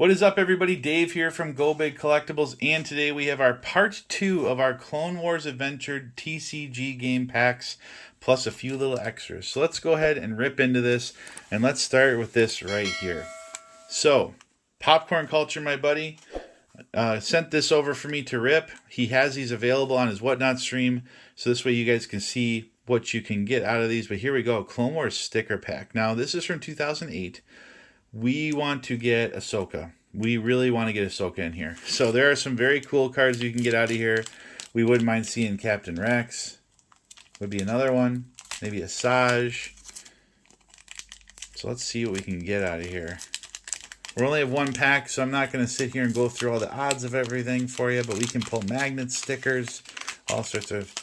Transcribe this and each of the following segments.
What is up, everybody? Dave here from Go Big Collectibles, and today we have our part 2 of our Clone Wars Adventures TCG game packs, plus a few little extras. So let's go ahead and rip into this, and let's start with this right here. So, Popcorn Culture, my buddy, sent this over for me to rip. He has these available on his Whatnot stream, so this way you guys can see what you can get out of these. But here we go, Clone Wars sticker pack. Now, this is from 2008. We want to get Ahsoka. We really want to get Ahsoka in here. So there are some very cool cards you can get out of here. We wouldn't mind seeing Captain Rex. Would be another one. Maybe Asajj. So let's see what we can get out of here. We only have one pack, so I'm not going to sit here and go through all the odds of everything for you, but we can pull magnets, stickers, all sorts of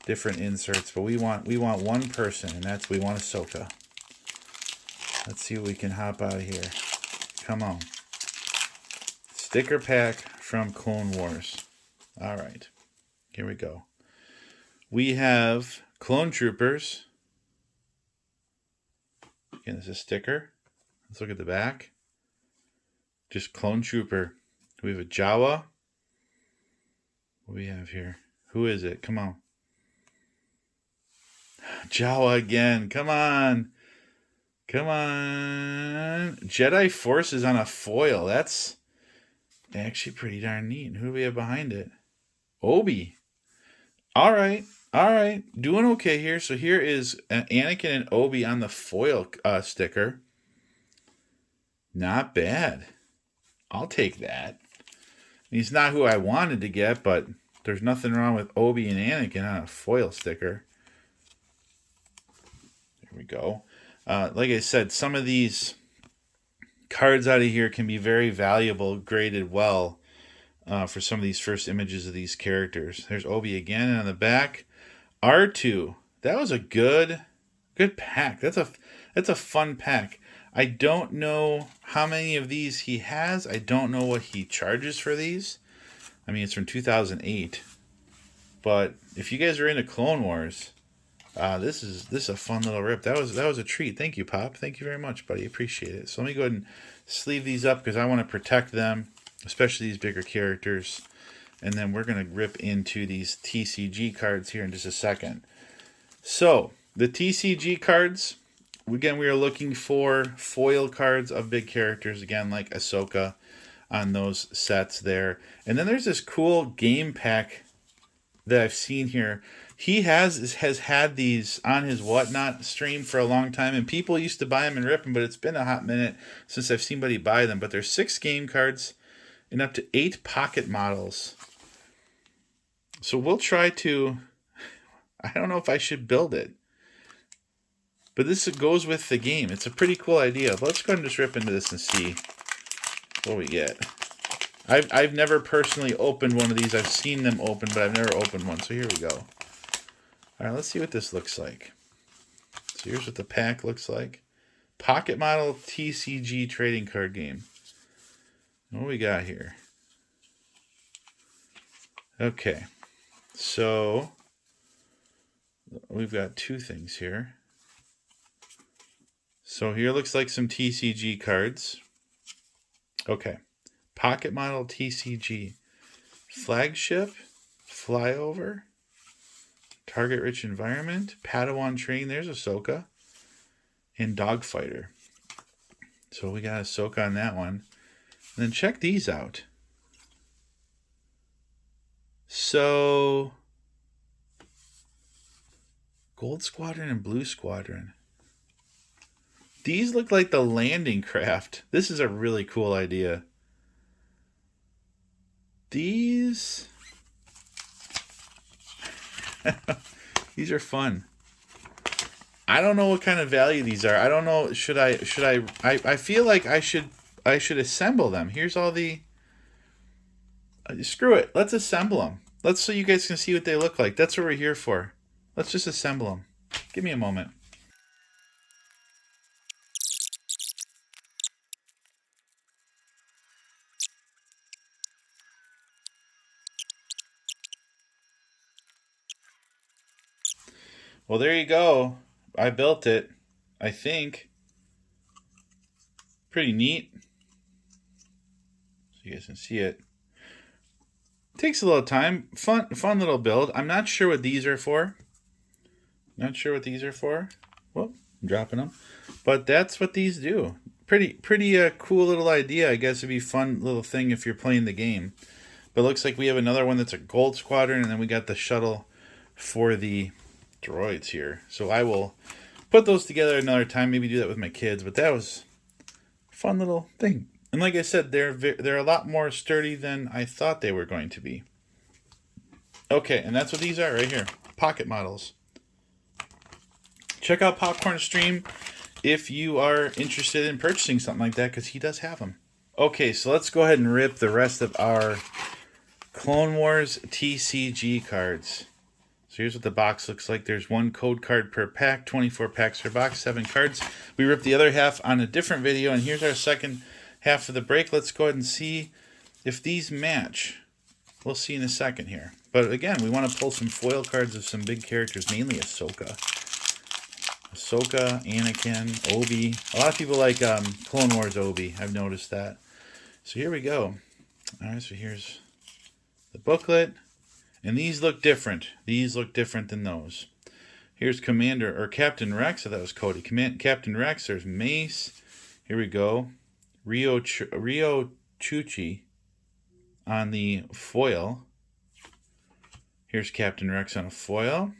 different inserts. But we want one person, and we want Ahsoka. Let's see what we can hop out of here. Come on. Sticker pack from Clone Wars. All right. Here we go. We have Clone Troopers. Again, this is a sticker. Let's look at the back. Just Clone Trooper. We have a Jawa. What do we have here? Who is it? Come on. Jawa again. Come on. Come on. Jedi Forces on a foil. That's actually pretty darn neat. Who do we have behind it? Obi. All right. All right. Doing okay here. So here is Anakin and Obi on the foil sticker. Not bad. I'll take that. He's not who I wanted to get, but there's nothing wrong with Obi and Anakin on a foil sticker. There we go. Like I said, some of these cards out of here can be very valuable, graded well for some of these first images of these characters. There's Obi again, and on the back, R2. That was a good pack. That's a fun pack. I don't know how many of these he has. I don't know what he charges for these. I mean, it's from 2008. But if you guys are into Clone Wars, this is a fun little rip. That was a treat. Thank you, Pop. Thank you very much, buddy. Appreciate it. So let me go ahead and sleeve these up because I want to protect them, especially these bigger characters. And then we're going to rip into these TCG cards here in just a second. So the TCG cards, again, we are looking for foil cards of big characters, again, like Ahsoka on those sets there. And then there's this cool game pack that I've seen here. He has had these on his Whatnot stream for a long time, and people used to buy them and rip them, but it's been a hot minute since I've seen anybody buy them. But there's 6 game cards and up to 8 pocket models. So we'll try to... I don't know if I should build it, but this goes with the game. It's a pretty cool idea. But let's go ahead and just rip into this and see what we get. I've never personally opened one of these. I've seen them open, but I've never opened one. So here we go. All right, let's see what this looks like. So here's what the pack looks like. PocketModel TCG trading card game. What do we got here? Okay, so we've got 2 things here. So here looks like some TCG cards. Okay. PocketModel TCG. Flagship. Flyover. Target-rich environment. Padawan training. There's Ahsoka. And Dogfighter. So we got Ahsoka on that one. And then check these out. So Gold Squadron and Blue Squadron. These look like the landing craft. This is a really cool idea. These these are fun. I don't know what kind of value these are. I don't know. I feel like I should assemble them. Here's all the screw it. Let's assemble them. So you guys can see what they look like. That's what we're here for. Let's just assemble them. Give me a moment. Well, there you go. I built it, I think. Pretty neat. you guys can see it. Takes a little time. Fun little build. I'm not sure what these are for. Not sure what these are for. Well, I'm dropping them. But that's what these do. Pretty cool little idea. I guess it'd be a fun little thing if you're playing the game. But it looks like we have another one that's a gold squadron, and then we got the shuttle for the droids here. So I will put those together another time. Maybe do that with my kids. But that was a fun little thing. And like I said, they're a lot more sturdy than I thought they were going to be. Okay, and that's what these are right here. Pocket models. Check out Popcorn Stream if you are interested in purchasing something like that, because he does have them. Okay, so let's go ahead and rip the rest of our Clone Wars TCG cards. So here's what the box looks like. There's one code card per pack, 24 packs per box, 7 cards. We ripped the other half on a different video, and here's our second half of the break. Let's go ahead and see if these match. We'll see in a second here. But again, we want to pull some foil cards of some big characters, mainly Ahsoka. Ahsoka, Anakin, Obi. A lot of people like Clone Wars Obi. I've noticed that. So here we go. All right, so here's the booklet. And these look different. These look different than those. Here's Commander, or Captain Rex. So that was Cody. Captain Rex, there's Mace. Here we go. Rio Chuchi on the foil. Here's Captain Rex on a foil.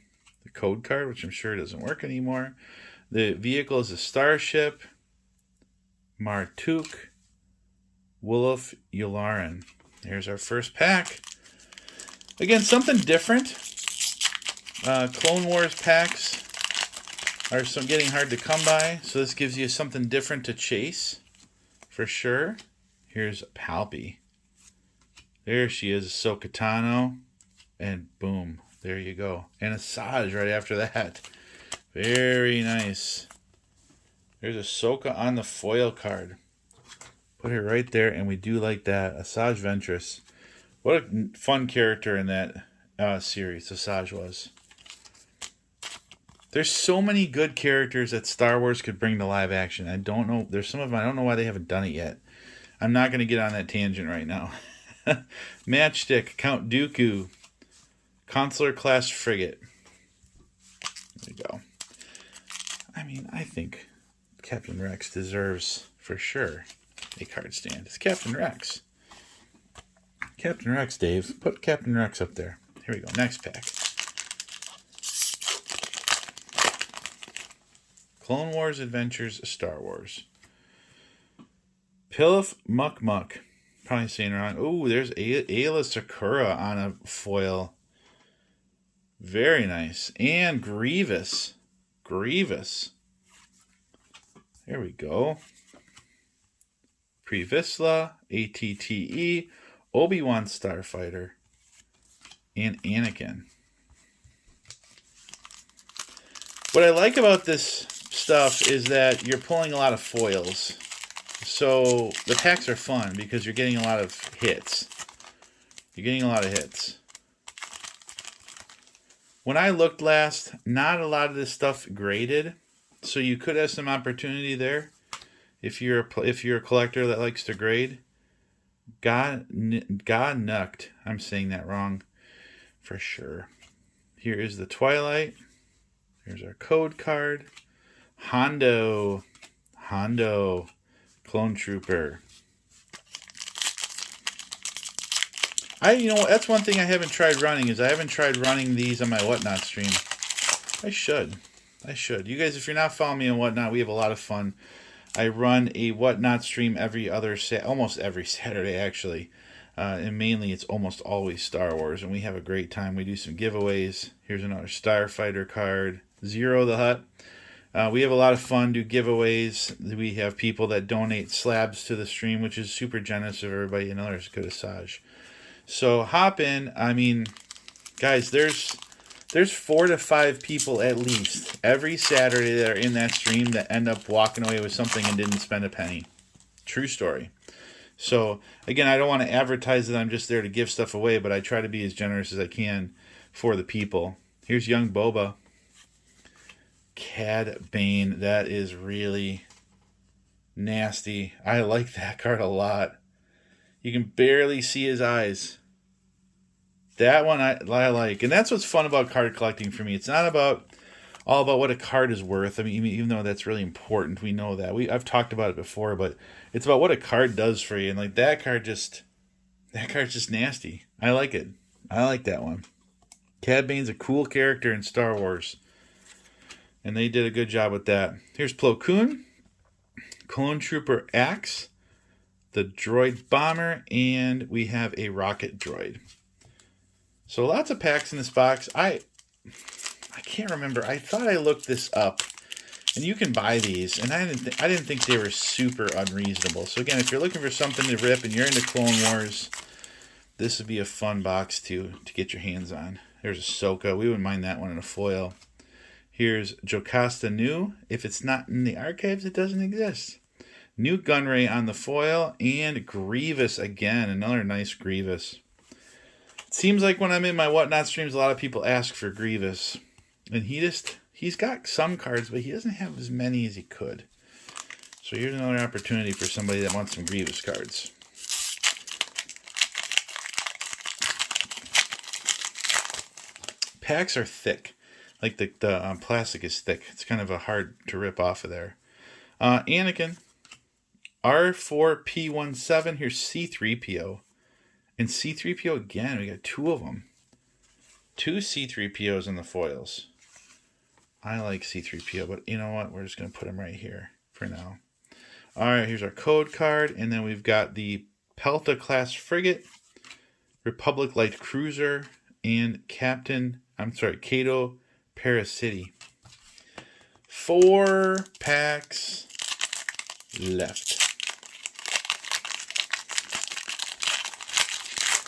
The code card, which I'm sure doesn't work anymore. The vehicle is a starship. Martuk. Wolof Yularen. There's our first pack. Again, something different. Clone Wars packs are getting hard to come by, so this gives you something different to chase, for sure. Here's Palpy. There she is, Ahsoka Tano, and boom, there you go. And Asajj right after that. Very nice. There's Ahsoka on the foil card. Put her right there, and we do like that. Asajj Ventress. What a fun character in that series Asajj was. There's so many good characters that Star Wars could bring to live action. I don't know. There's some of them. I don't know why they haven't done it yet. I'm not going to get on that tangent right now. Matchstick, Count Dooku, Consular Class Frigate. There we go. I mean, I think Captain Rex deserves, for sure, a card stand. It's Captain Rex. Captain Rex, Dave. Put Captain Rex up there. Here we go. Next pack. Clone Wars Adventures Star Wars. Pilaf Muck Muck. Probably saying it wrong. Ooh, there's Ayla Sakura on a foil. Very nice. And Grievous. Grievous. There we go. Previsla, ATTE, Obi-Wan Starfighter, and Anakin. What I like about this stuff is that you're pulling a lot of foils. So the packs are fun because you're getting a lot of hits. You're getting a lot of hits. When I looked last, not a lot of this stuff graded. So you could have some opportunity there if you're a collector that likes to grade. God nucked. I'm saying that wrong for sure. Here is the Twilight. Here's our code card. Hondo, Clone Trooper. That's one thing I haven't tried running is I haven't tried running these on my Whatnot stream. I should. You guys, if you're not following me on Whatnot, we have a lot of fun. I run a Whatnot stream almost every Saturday, actually. And mainly it's almost always Star Wars, and we have a great time. We do some giveaways. Here's another Starfighter card. Zero the Hutt. We have a lot of fun, do giveaways. We have people that donate slabs to the stream, which is super generous of everybody. Another good Asajj. So hop in. I mean, guys, there's 4 to 5 people at least every Saturday that are in that stream that end up walking away with something and didn't spend a penny. True story. So, again, I don't want to advertise that I'm just there to give stuff away, but I try to be as generous as I can for the people. Here's young Boba. Cad Bane. That is really nasty. I like that card a lot. You can barely see his eyes. That one I like. And that's what's fun about card collecting for me. It's not all about what a card is worth. I mean, even though that's really important, we know that. I've talked about it before, but it's about what a card does for you. And like that card's just nasty. I like it. I like that one. Cad Bane's a cool character in Star Wars. And they did a good job with that. Here's Plo Koon, Clone Trooper Axe, the Droid Bomber, and we have a Rocket Droid. So lots of packs in this box. I can't remember. I thought I looked this up. And you can buy these. And I didn't think they were super unreasonable. So again, if you're looking for something to rip and you're into Clone Wars, this would be a fun box to get your hands on. There's Ahsoka. We wouldn't mind that one in a foil. Here's Jocasta Nu. If it's not in the archives, it doesn't exist. New Gunray on the foil. And Grievous again. Another nice Grievous. It seems like when I'm in my Whatnot streams, a lot of people ask for Grievous. And he's got some cards, but he doesn't have as many as he could. So here's another opportunity for somebody that wants some Grievous cards. Packs are thick. Like the plastic is thick. It's kind of hard to rip off of there. Anakin. R4P17. Here's C3PO. And C3PO again. We got two of them. Two C3POs in the foils. I like C3PO, but you know what? We're just going to put him right here for now. All right, here's our code card. And then we've got the Pelta class frigate, Republic light cruiser, and Cato Paracity. 4 packs left.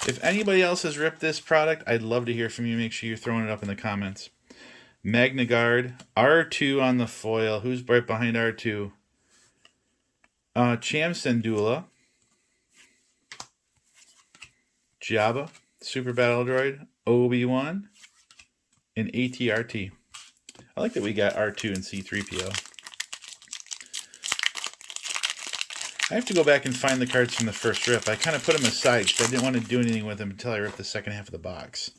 If anybody else has ripped this product, I'd love to hear from you. Make sure you're throwing it up in the comments. Magna Guard, R2 on the foil. Who's right behind R2? Cham Syndulla, Jabba, Super Battle Droid, Obi-Wan, and AT-RT. I like that we got R2 and C-3PO. I have to go back and find the cards from the first rip. I kind of put them aside because I didn't want to do anything with them until I ripped the second half of the box.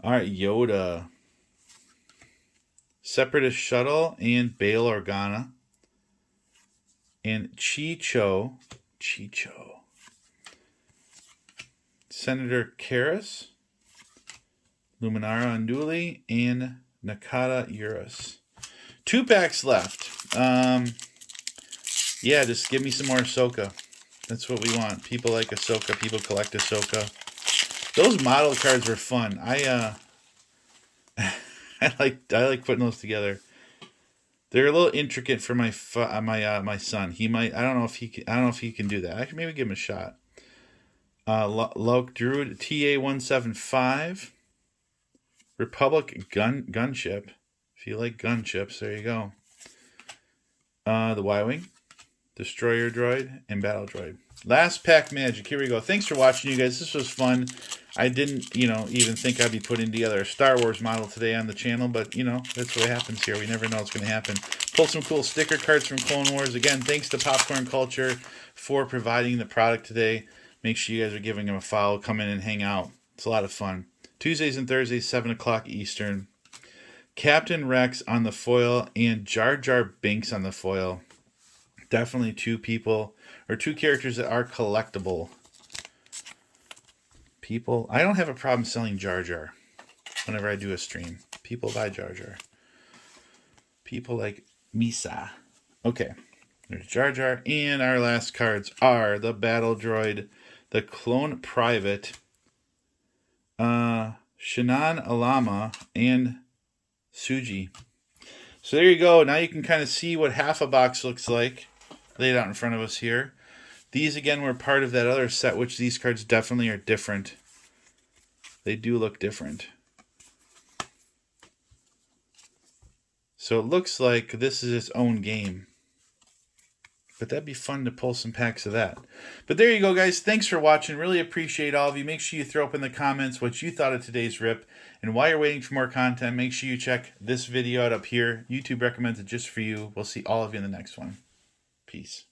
All right, Yoda. Separatist Shuttle and Bail Organa. And Chicho. Senator Karras. Luminara Unduli. And Nakata Urus. 2 packs left. Yeah, just give me some more Ahsoka. That's what we want. People like Ahsoka. People collect Ahsoka. Those model cards were fun. I like putting those together. They're a little intricate for my son. He might. I don't know if he can do that. I can maybe give him a shot. Loke Druid TA175. Republic gunship. If you like gunships, there you go. The Y-Wing. Destroyer Droid, and Battle Droid. Last pack magic. Here we go. Thanks for watching, you guys. This was fun. I didn't, even think I'd be putting together a Star Wars model today on the channel, but, that's what happens here. We never know what's going to happen. Pull some cool sticker cards from Clone Wars. Again, thanks to Popcorn Culture for providing the product today. Make sure you guys are giving them a follow. Come in and hang out. It's a lot of fun. Tuesdays and Thursdays, 7 o'clock Eastern. Captain Rex on the foil and Jar Binks on the foil. Definitely 2 characters that are collectible. People, I don't have a problem selling Jar Jar whenever I do a stream. People buy Jar Jar. People like Misa. Okay, there's Jar Jar. And our last cards are the Battle Droid, the Clone Private, Shinan Alama, and Suji. So there you go. Now you can kind of see what half a box looks like. Laid out in front of us here. These again were part of that other set, which these cards definitely are different. They do look different. So it looks like this is its own game. But that'd be fun to pull some packs of that. But there you go, guys. Thanks for watching. Really appreciate all of you. Make sure you throw up in the comments what you thought of today's rip. And while you're waiting for more content, make sure you check this video out up here. YouTube recommends it just for you. We'll see all of you in the next one. Peace.